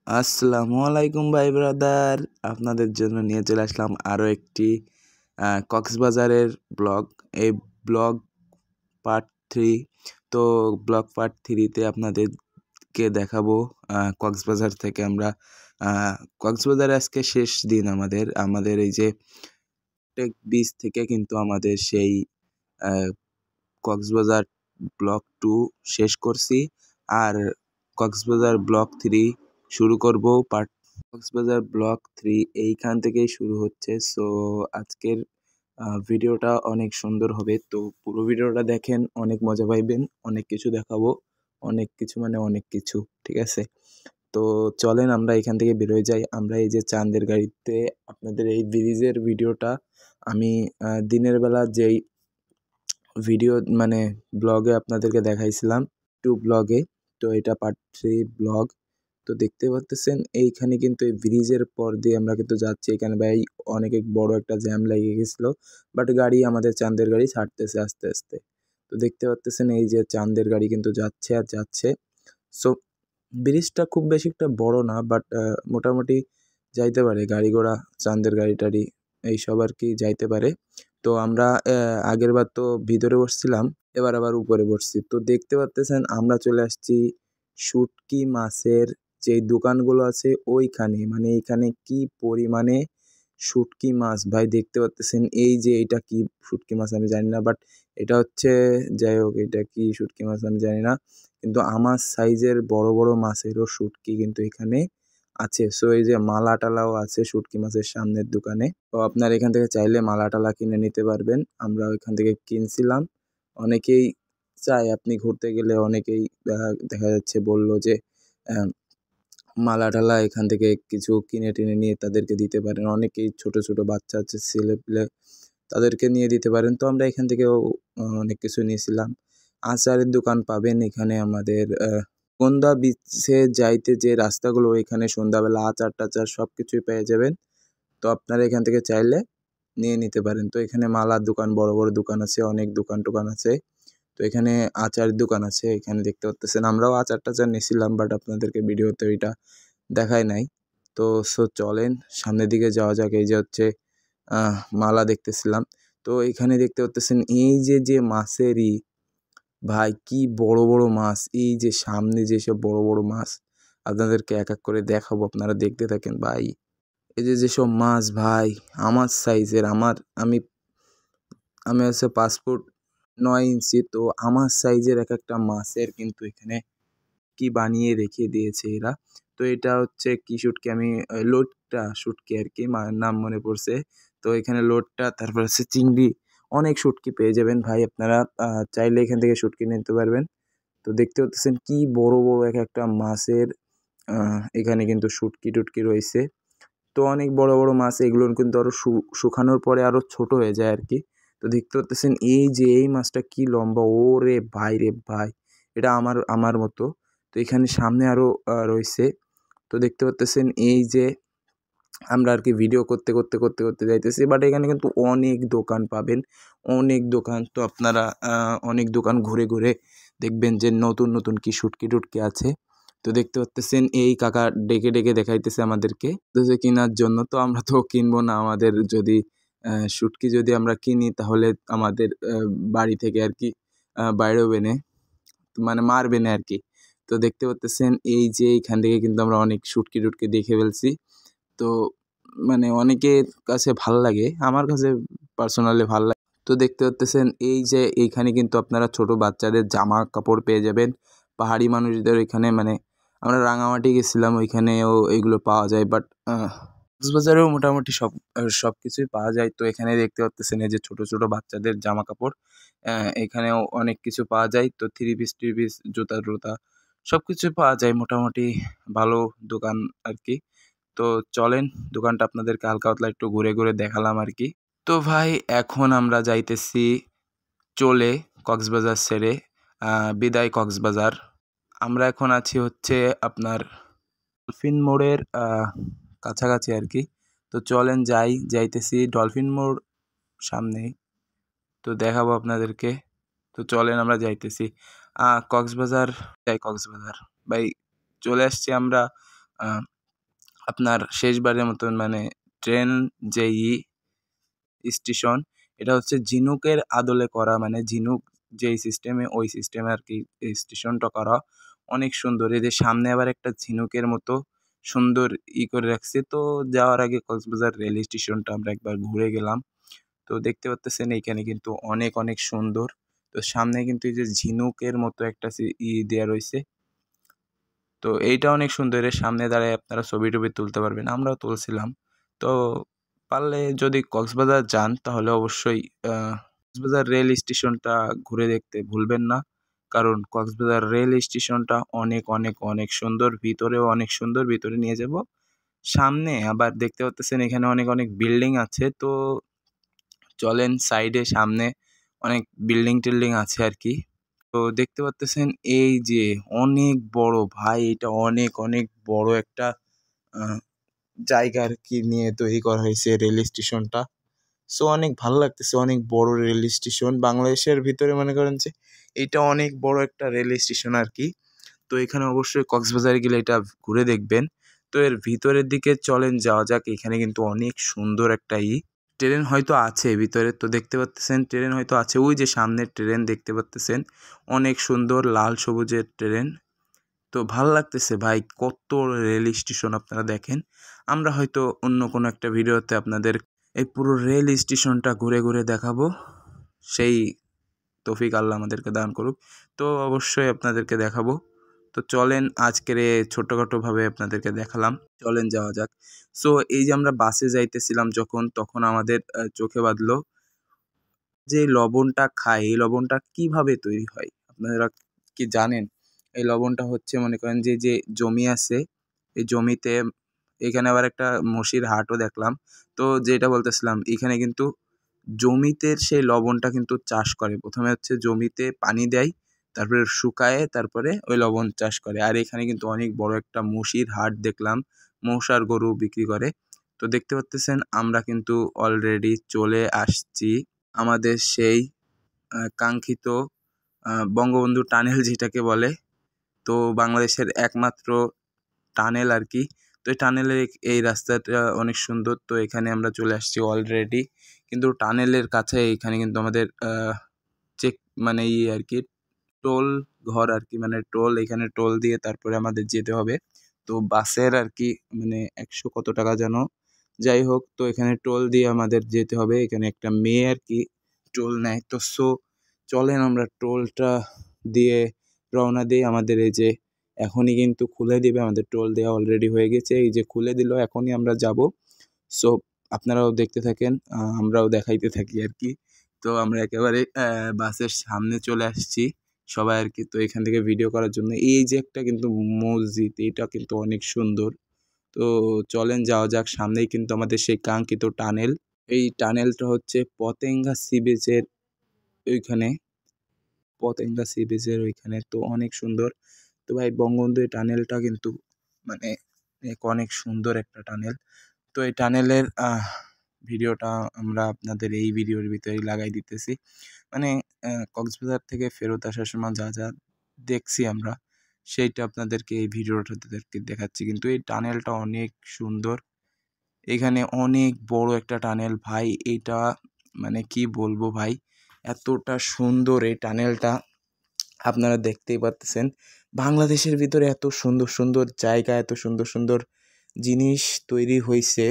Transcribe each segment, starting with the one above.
আসসালামু আলাইকুম ভাই ব্রাদার, আপনাদের জন্য নিয়ে চলে আসলাম আরও একটি কক্সবাজারের ব্লগ। এই ব্লগ পার্ট 3। তো ব্লগ পার্ট 3তে আপনাদেরকে দেখাবো কক্সবাজার থেকে আমরা কক্সবাজারে আজকে শেষ দিন আমাদের এই যে টেক বিচ থেকে কিন্তু আমাদের সেই কক্সবাজার ব্লগ 2 শেষ করছি। আর কক্সবাজার ব্লগ 3 শুরু করব। কক্সবাজার ব্লগ 3 এইখান থেকেই শুরু হচ্ছে। সো আজকের ভিডিওটা অনেক সুন্দর হবে, তো পুরো ভিডিওটা দেখেন, অনেক মজা পাইবেন। অনেক কিছু দেখাবো, অনেক কিছু মানে অনেক কিছু, ঠিক আছে? তো চলেন আমরা এখান থেকে বেরোয় যাই। আমরা এই যে চাঁদের গাড়িতে আপনাদের এই ব্রিজের ভিডিওটা আমি দিনের বেলা যেই ভিডিও মানে ব্লগে আপনাদেরকে দেখাইছিলাম, 2 ব্লগে, তো এটা পার্ট 3 ব্লগ। তো দেখতে পাচ্ছেন এইখানে কিন্তু এই ব্রিজের পর দিয়ে আমরা কিন্তু যাচ্ছি। এখানে ভাই অনেক বড় একটা জ্যাম লেগে গেছিলো, বাট গাড়ি আমাদের চাঁদের গাড়ি ছাড়তেছে আস্তে আস্তে। তো দেখতে পাচ্ছেন এই যে চাঁদের গাড়ি কিন্তু যাচ্ছে আর যাচ্ছে। সো ব্রিজটা খুব বেশি একটা বড় না, বাট মোটামুটি যাইতে পারে গাড়ি ঘোড়া, চাঁদের গাড়ি টাড়ি এইসব আর কি যাইতে পারে। তো আমরা আগের বার তো ভিতরে বসছিলাম, এবার আবার উপরে বসছি। তো দেখতে পাচ্ছেন আমরা চলে আসছি শুটকি মাছের যে দোকানগুলো আছে ওইখানে। মানে এইখানে কি পরিমাণে শুটকি মাছ ভাই দেখতে পাচ্ছেন। এই যে এটা কি শুটকি মাছ আমি জানি না, বাট এটা হচ্ছে, যাই হোক, এটা কি শুটকি মাছ আমি জানি না, কিন্তু আমার সাইজের বড় বড় মাছেরও শুটকি কিন্তু এখানে আছে। সো এই যে মালা টালাও আছে শুটকি মাছের সামনের দোকানে। তো আপনার এখান থেকে চাইলে মালা টালা কিনে নিতে পারবেন। আমরা ওইখান থেকে কিনছিলাম। অনেকেই চায়, আপনি ঘুরতে গেলে অনেকেই দেখা যাচ্ছে বলল যে মালা টালা এখান থেকে কিছু কিনে টিনে নিয়ে তাদেরকে দিতে পারেন। অনেকেই ছোট ছোট বাচ্চা আছে, ছেলেপিলে, তাদেরকে নিয়ে দিতে পারেন। তো আমরা এখান থেকেও অনেক কিছু নিয়েছিলাম। আচারের দোকান পাবেন এখানে আমাদের সন্ধ্যা বিচে যাইতে যে রাস্তাগুলো, এখানে সন্ধ্যাবেলা আচার টাচার সব কিছুই পেয়ে যাবেন। তো আপনারা এখান থেকে চাইলে নিয়ে নিতে পারেন। তো এখানে মালার দোকান, বড় বড় দোকান আছে, অনেক দোকান টোকান আছে। তো এখানে আচারের দোকান আছে, এখানে দেখতে পাচ্ছেন আমরাও আচার টাচার নিয়েছিলাম, বাট আপনাদেরকে ভিডিওতে ওইটা দেখায় নাই। তো চলেন সামনের দিকে যাওয়া যাক। এই যে হচ্ছে মালা দেখতেছিলাম। তো এখানে দেখতে পাচ্ছেন এই যে মাছেরই ভাই কি বড় বড় মাছ। এই যে সামনে যেসব বড় বড় মাছ আপনাদেরকে এক এক করে দেখাবো, আপনারা দেখতে থাকেন ভাই। এই যে যেসব মাছ ভাই আমার সাইজের, আমি আমি হচ্ছে পাসপোর্ট 9 ইঞ্চি, তো আমার সাইজের এক একটা মাছের কিন্তু এখানে কি বানিয়ে রেখে দিয়েছে এরা। তো এটা হচ্ছে কি শুটকি, আমি লোটটা শুটকি আর কি, নাম মনে পড়ছে। তো এখানে লোটটা, তারপর হচ্ছে চিংড়ি, অনেক শুটকি পেয়ে যাবেন ভাই। আপনারা চাইলে এখান থেকে শুটকি নিতে পারবেন। তো দেখতে পাচ্ছেন কি বড় বড় এক একটা মাছের এখানে কিন্তু শুটকি টুটকি রয়েছে। তো অনেক বড় বড় মাছ, এগুলো কিন্তু আরও শুকানোর পরে আরও ছোট হয়ে যায় আর কি। তো দেখতে পাচ্ছেন এই যে এই মাছটা কি লম্বা, ও রে ভাই রে ভাই, এটা আমার মতো। তো এখানে সামনে আরও রয়েছে। তো দেখতে পাচ্ছেন এই যে আমরা আর কি ভিডিও করতে করতে করতে করতে যাইতেছি, বাট এখানে কিন্তু অনেক দোকান পাবেন, অনেক দোকান। তো আপনারা অনেক দোকান ঘুরে ঘুরে দেখবেন যে নতুন নতুন কি শুটকি টুটকি আছে। তো দেখতে পাচ্ছেন এই কাকা ডেকে ডেকে দেখাইতেছে আমাদেরকে কেনার জন্য। তো আমরা তো কিনবো না, আমাদের যদি শুটকি যদি আমরা কিনি তাহলে আমাদের বাড়ি থেকে আর কি বাইরেও বেনে, মানে মারবে না আর কি। তো দেখতে পাচ্ছেন এই যে এইখান থেকে কিন্তু আমরা অনেক শুটকি টুটকি দেখে ফেলছি। তো মানে অনেকের কাছে ভাল লাগে, আমার কাছে পার্সোনালি ভাল লাগে। তো দেখতে পাচ্ছেন এই যে এইখানে কিন্তু আপনারা ছোট বাচ্চাদের জামা কাপড় পেয়ে যাবেন। পাহাড়ি মানুষদের এখানে, মানে আমরা রাঙামাটি গেছিলাম, ওইখানেও এইগুলো পাওয়া যায়, বাট কক্সবাজারেও মোটামুটি সব কিছুই পাওয়া যায়। তো এখানে দেখতে পাচ্ছেন এই যে ছোট ছোট বাচ্চাদের জামা কাপড়, এখানেও অনেক কিছু পাওয়া যায়। তো থ্রি পিস জুতা টুতা সব কিছুই পাওয়া যায়, মোটামুটি ভালো দোকান আর কি। তো চলেন দোকানটা আপনাদেরকে হালকা পাতলা একটু ঘুরে ঘুরে দেখালাম আর কি। তো ভাই এখন আমরা যাইতেছি চলে কক্সবাজার ছেড়ে, বিদায় কক্সবাজার। আমরা এখন আছি হচ্ছে আপনার ডলফিন মোড়ের কাছাকাছি আর কি। তো চলেন যাইতেছি ডলফিন মোড় সামনেই, তো দেখাবো আপনাদেরকে। তো চলেন আমরা যাইতেছি কক্সবাজার ভাই। চলে আসছি আমরা আপনার শেষবারের মতন মানে ট্রেন যেই স্টেশন, এটা হচ্ছে ঝিনুকের আদলে করা, মানে ঝিনুক যেই সিস্টেমে ওই সিস্টেমে আর কি স্টেশনটা করা অনেক সুন্দর। এই যে সামনে আবার একটা ঝিনুকের মতো সুন্দর করে রাখছে। তো যাওয়ার আগে কক্সবাজার রেল স্টেশনটা আমরা একবার ঘুরে গেলাম। তো দেখতে পাচ্তেছেন এইখানে কিন্তু অনেক অনেক সুন্দর। তো সামনে কিন্তু এই যে ঝিনুকের মতো একটা দেয়া রয়েছে। তো এইটা অনেক সুন্দর, এর সামনে দাঁড়ায় আপনারা ছবি টবি তুলতে পারবেন, আমরাও তুলছিলাম। তো পারলে যদি কক্সবাজার যান তাহলে অবশ্যই কক্সবাজার রেল স্টেশনটা ঘুরে দেখতে ভুলবেন না, কারণ কক্সবাজার রেল স্টেশনটা অনেক অনেক অনেক সুন্দর, ভিতরেও অনেক সুন্দর, ভিতরে নিয়ে যাব। সামনে আবার দেখতে পাচ্ছেন এখানে অনেক অনেক বিল্ডিং আছে। তো চলেন সাইডে সামনে অনেক বিল্ডিং টিল্ডিং আছে আর কি। তো দেখতে পাচ্তেছেন এই যে অনেক বড় ভাই, এটা অনেক অনেক বড় একটা জায়গা আর কি নিয়ে তৈরি করা হয়েছে রেল স্টেশনটা। সো অনেক ভালো লাগতেছে, অনেক বড় রেল স্টেশন বাংলাদেশের ভিতরে, মনে করেন যে এটা অনেক বড় একটা রেল স্টেশন আর কি। তো এখানে অবশ্যই কক্সবাজারে গেলে এটা ঘুরে দেখবেন। তো এর ভিতরের দিকে চলেন যাওয়া যাক। এখানে কিন্তু অনেক সুন্দর একটা ট্রেন হয়তো আছে ভিতরে। তো দেখতে পাচ্তেছেন ট্রেন হয়তো আছে, ওই যে সামনের ট্রেন দেখতে পাচ্তেছেন, অনেক সুন্দর লাল সবুজের ট্রেন। তো ভাল লাগতেছে ভাই, কত রেল স্টেশন আপনারা দেখেন। আমরা হয়তো অন্য কোনো একটা ভিডিওতে আপনাদের এই পুরো রেল স্টেশনটা ঘুরে ঘুরে দেখাবো, সেই তৌফিক আল্লাহ আমাদেরকে দান করুক। তো অবশ্যই আপনাদেরকে দেখাবো। তো চলেন আজকের ছোটোখাটোভাবে আপনাদেরকে দেখালাম, চলেন যাওয়া যাক। সো এই যে আমরা বাসে যাইতেছিলাম যখন, তখন আমাদের চোখে বাঁধলো যে লবণটা খায়, এই লবণটা কিভাবে তৈরি হয় আপনারা কি জানেন? এই লবণটা হচ্ছে মনে করেন যে জমি আছে, এই জমিতে, এখানে আবার একটা মসির হাটও দেখলাম। তো যেটা বলতেছিলাম, এখানে কিন্তু জমিতে সেই লবণটা কিন্তু চাষ করে। প্রথমে হচ্ছে জমিতে পানি দেয়, তারপরে শুকায়ে, তারপরে ওই লবণ চাষ করে। আর এখানে কিন্তু অনেক বড় একটা মসির হাট দেখলাম, মোষ আর গরু বিক্রি করে। তো দেখতে পাচ্তেছেন আমরা কিন্তু অলরেডি চলে আসছি আমাদের সেই কাঙ্ক্ষিত বঙ্গবন্ধু টানেল যেটাকে বলে। তো বাংলাদেশের একমাত্র টানেল আর কি। তো এই টানেলের এই রাস্তাটা অনেক সুন্দর। তো এখানে আমরা চলে আসছি অলরেডি, কিন্তু টানেলের কাছে এখানে কিন্তু আমাদের চেক মানে আর কি টোল ঘর আর কি, মানে টোল, এখানে টোল দিয়ে তারপরে আমাদের যেতে হবে। তো বাসের আর কি মানে 100 কত টাকা যেন, যাই হোক। তো এখানে টোল দিয়ে আমাদের যেতে হবে, এখানে একটা মেয়ে আর কি টোল নেয়। তো চলেন আমরা টোলটা দিয়ে রওনা দিই। আমাদের এই যে এখনই কিন্তু খুলে দিবে, আমাদের টোল দেওয়া অলরেডি হয়ে গেছে, এই যে খুলে দিল, এখনই আমরা যাব। সো আপনারাও দেখতে থাকেন, আমরাও দেখাইতে থাকি আর কি। তো আমরা একেবারে বাসের সামনে চলে আসছি সবাই আর কি। তো এখান থেকে ভিডিও করার জন্য, এই যে একটা কিন্তু মসজিদ, এটা কিন্তু অনেক সুন্দর। তো চলেন যাওয়া যাক, সামনেই কিন্তু আমাদের সেই কাঙ্ক্ষিত টানেল। এই টানেলটা হচ্ছে পতেঙ্গা সি বিচের ওইখানে, পতেঙ্গা সি বিচের ওইখানে। তো অনেক সুন্দর। তো ভাই বঙ্গবন্ধু এই টানেলটা কিন্তু মানে অনেক সুন্দর একটা টানেল। তো এই টানেলের ভিডিওটা আমরা আপনাদের এই ভিডিওর ভিতরেই লাগাই দিতেছি। মানে কক্সবাজার থেকে ফেরত আসার সময় যা যা দেখছি আমরা, সেইটা আপনাদেরকে এই ভিডিওটাতে দেখাচ্ছি। কিন্তু এই টানেলটা অনেক সুন্দর, এখানে অনেক বড় একটা টানেল ভাই। এইটা মানে কি বলবো ভাই, এতটা সুন্দর এই টানেলটা, আপনারা দেখতেই পাচ্ছেন। বাংলাদেশের ভিতরে এত সুন্দর সুন্দর জায়গা, এত সুন্দর সুন্দর জিনিস তৈরি হয়েছে,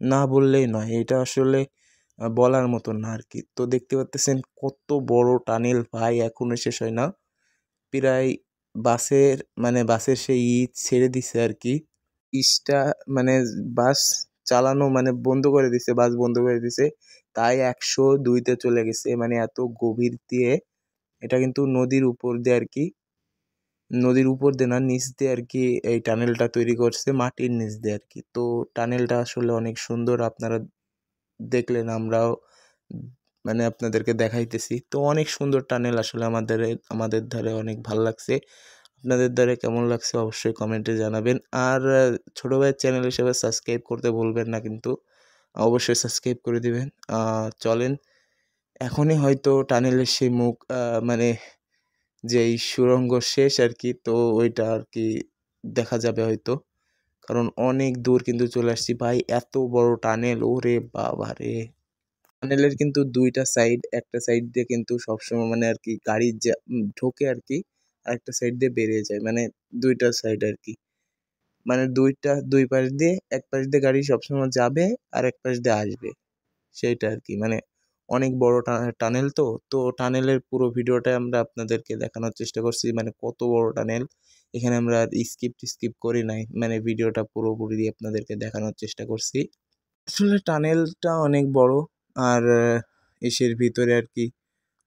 না বললেই নয়। এটা আসলে বলার মতো না আর কি। তো দেখতে পাচ্ছেন কত বড় টানেল ভাই, এখনো শেষ হয় না। প্রায় বাসের সেই ছেড়ে দিছে আর কি, ইসটা মানে বাস চালানো মানে বন্ধ করে দিছে, বাস বন্ধ করে দিছে। তাই 102-তে চলে গেছে, মানে এত গভীর দিয়ে। এটা কিন্তু নদীর উপর দিয়ে আর কি, নদীর উপর দিয়ে না, নিচ দিয়ে আর কি এই টানেলটা তৈরি করছে, মাটির নিচ দিয়ে আর কি। তো টানেলটা আসলে অনেক সুন্দর, আপনারা দেখলেন, আমরাও মানে আপনাদেরকে দেখাইতেছি। তো অনেক সুন্দর টানেল আসলে আমাদের ধারে অনেক ভালো লাগছে। আপনাদের ধারে কেমন লাগছে অবশ্যই কমেন্টে জানাবেন। আর ছোটো ভাইয়ের চ্যানেল হিসেবে সাবস্ক্রাইব করতে ভুলবেন না কিন্তু, অবশ্যই সাবস্ক্রাইব করে দিবেন। চলেন, এখনই হয়তো টানেলের সেই মুখ মানে যেই সুড়ঙ্গ শেষ আর কি, তো ওইটা আর কি দেখা যাবে হয়তো। কারণ অনেক দূর কিন্তু চলে আসছি ভাই। এত বড় টানেল, ওরে বাবা রে! টানেলের কিন্তু দুইটা সাইড, একটা সাইড দিয়ে কিন্তু সবসময় মানে আর কি গাড়ি ঢোকে আর কি, আর একটা সাইড দিয়ে বেরিয়ে যায়, মানে দুইটা সাইড আর কি, মানে দুই পাশ দিয়ে, এক পাশ দিয়ে গাড়ি সবসময় যাবে আর এক পাশ দিয়ে আসবে, সেইটা আর কি। মানে অনেক বড় টানেল, তো তো টানেলের পুরো ভিডিওটা আমরা আপনাদেরকে দেখানোর চেষ্টা করছি, মানে কত বড় টানেল। এখানে আমরা স্কিপ করি নাই, মানে ভিডিওটা পুরোপুরি দিয়ে আপনাদেরকে দেখানোর চেষ্টা করছি। আসলে টানেলটা অনেক বড়, আর এসের ভিতরে আর কি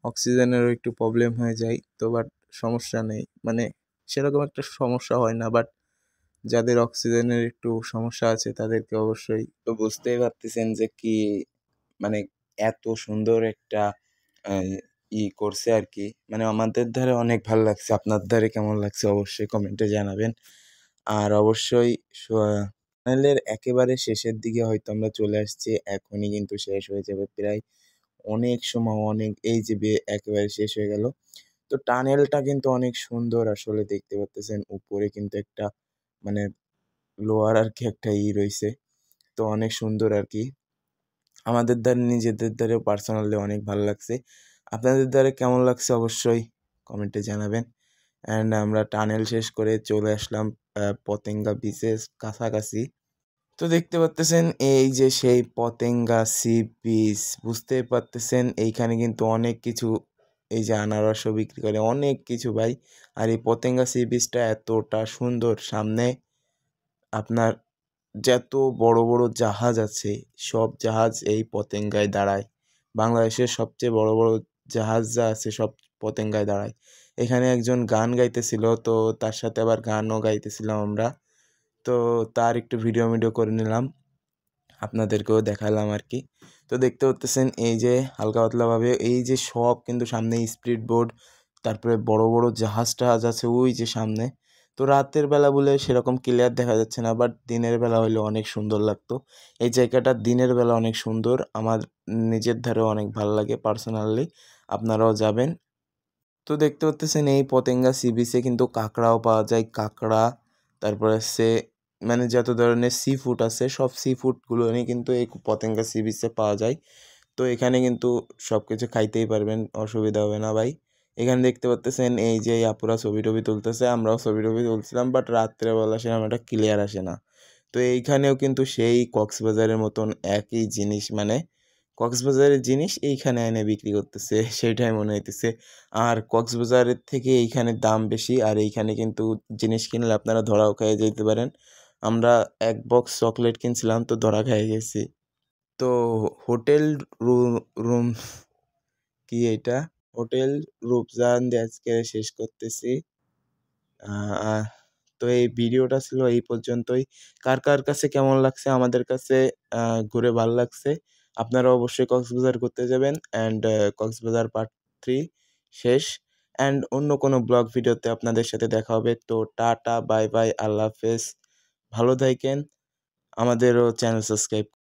অক্সিজেনেরও একটু প্রবলেম হয়ে যায়, তো বাট সমস্যা নেই, মানে সেরকম একটা সমস্যা হয় না, বাট যাদের অক্সিজেনের একটু সমস্যা আছে তাদেরকে অবশ্যই তো বুঝতেই পারতেছেন যে কি, মানে এত সুন্দর একটা আহ, করছে আর কি। মানে আমাদের ধারে অনেক ভালো লাগছে, আপনার ধারে কেমন লাগছে অবশ্যই কমেন্টে জানাবেন। আর অবশ্যই টানেলের একেবারে শেষের দিকে হয়তো আমরা চলে আসছি, এখনই কিন্তু শেষ হয়ে যাবে প্রায়, অনেক সময়, অনেক, এই যে একেবারে শেষ হয়ে গেল। তো টানেলটা কিন্তু অনেক সুন্দর আসলে, দেখতে পাচ্তেছেন উপরে কিন্তু একটা মানে লোহার আর কি একটা রয়েছে, তো অনেক সুন্দর আর কি। আমাদের দ্বারা নিজেদের দ্বারাও পার্সোনালি অনেক ভালো লাগছে, আপনাদের দ্বারা কেমন লাগছে অবশ্যই কমেন্টে জানাবেন। অ্যান্ড আমরা টানেল শেষ করে চলে আসলাম পতেঙ্গা বিচের কাছাকাছি। তো দেখতে পাচ্তেছেন এই যে সেই পতেঙ্গা সি বিচ, বুঝতে পারতেছেন এইখানে কিন্তু অনেক কিছু, এই যে আনারসও বিক্রি করে, অনেক কিছু ভাই। আর এই পতেঙ্গা সি বিচটা এতটা সুন্দর, সামনে আপনার যত বড় বড় জাহাজ আছে সব জাহাজ এই পতেঙ্গায় দাঁড়ায়, বাংলাদেশের সবচেয়ে বড় বড় জাহাজ যা আছে সব পতেঙ্গায় দাঁড়ায়। এখানে একজন গান গাইতেছিল, তো তার সাথে আবার গানও গাইতেছিলাম আমরা, তো তার একটু ভিডিও করে নিলাম, আপনাদেরকেও দেখালাম আর কি। তো দেখতে পাচ্তেছেন এই যে হালকা পাতলাভাবে এই যে সব কিন্তু সামনে স্পিড বোট, তারপরে বড় বড় জাহাজ টাহাজ আছে ওই যে সামনে। তো রাতের বেলা বলে সেরকম ক্লিয়ার দেখা যাচ্ছে না, বাট দিনের বেলা হইলে অনেক সুন্দর লাগতো। এই জায়গাটা দিনের বেলা অনেক সুন্দর, আমার নিজের ধারেও অনেক ভালো লাগে পার্সোনালি, আপনারাও যাবেন। তো দেখতে পাচ্তেছেন এই পতেঙ্গা সি বিচে কিন্তু কাঁকড়াও পাওয়া যায়, কাঁকড়া, তারপরে সে মানে যত ধরনের সি ফুড আছে সব সি ফুডগুলো নিয়ে কিন্তু এই পতেঙ্গা সি বিচে পাওয়া যায়। তো এখানে কিন্তু সব কিছু খাইতেই পারবেন, অসুবিধা হবে না ভাই। এখানে দেখতে পাচ্তেছেন এই যে আপুরা ছবি টবি তুলতেছে, আমরাও ছবি টবি তুলছিলাম, বাট রাত্রেবেলা সেরকম একটা ক্লিয়ার আসে না। তো এইখানেও কিন্তু সেই কক্সবাজারের মতন একই জিনিস, মানে কক্সবাজারের জিনিস এইখানে এনে বিক্রি করতেছে সেটাই মনে হইতেছে। আর কক্সবাজারের থেকে এইখানে দাম বেশি, আর এইখানে কিন্তু জিনিস কিনলে আপনারা ধরাও খেয়ে যেতে পারেন। আমরা এক বক্স চকলেট কিনছিলাম, তো ধরা খেয়ে গেছি। তো হোটেল রুম রুম কি এটা, হোটেল রূপজান দিয়ে আজকে শেষ করতেছি। আহ, তো এই ভিডিওটা ছিল এই পর্যন্তই। কার কার কাছে কেমন লাগছে, আমাদের কাছে ঘুরে ভালো লাগছে। আপনারা অবশ্যই কক্সবাজার ঘুরতে যাবেন। অ্যান্ড কক্সবাজার পার্ট 3 শেষ। অ্যান্ড অন্য কোনো ব্লগ ভিডিওতে আপনাদের সাথে দেখা হবে। তো টাটা, বাই বাই, আল্লাহ হাফেজ, ভালো থাকেন, আমাদেরও চ্যানেল সাবস্ক্রাইব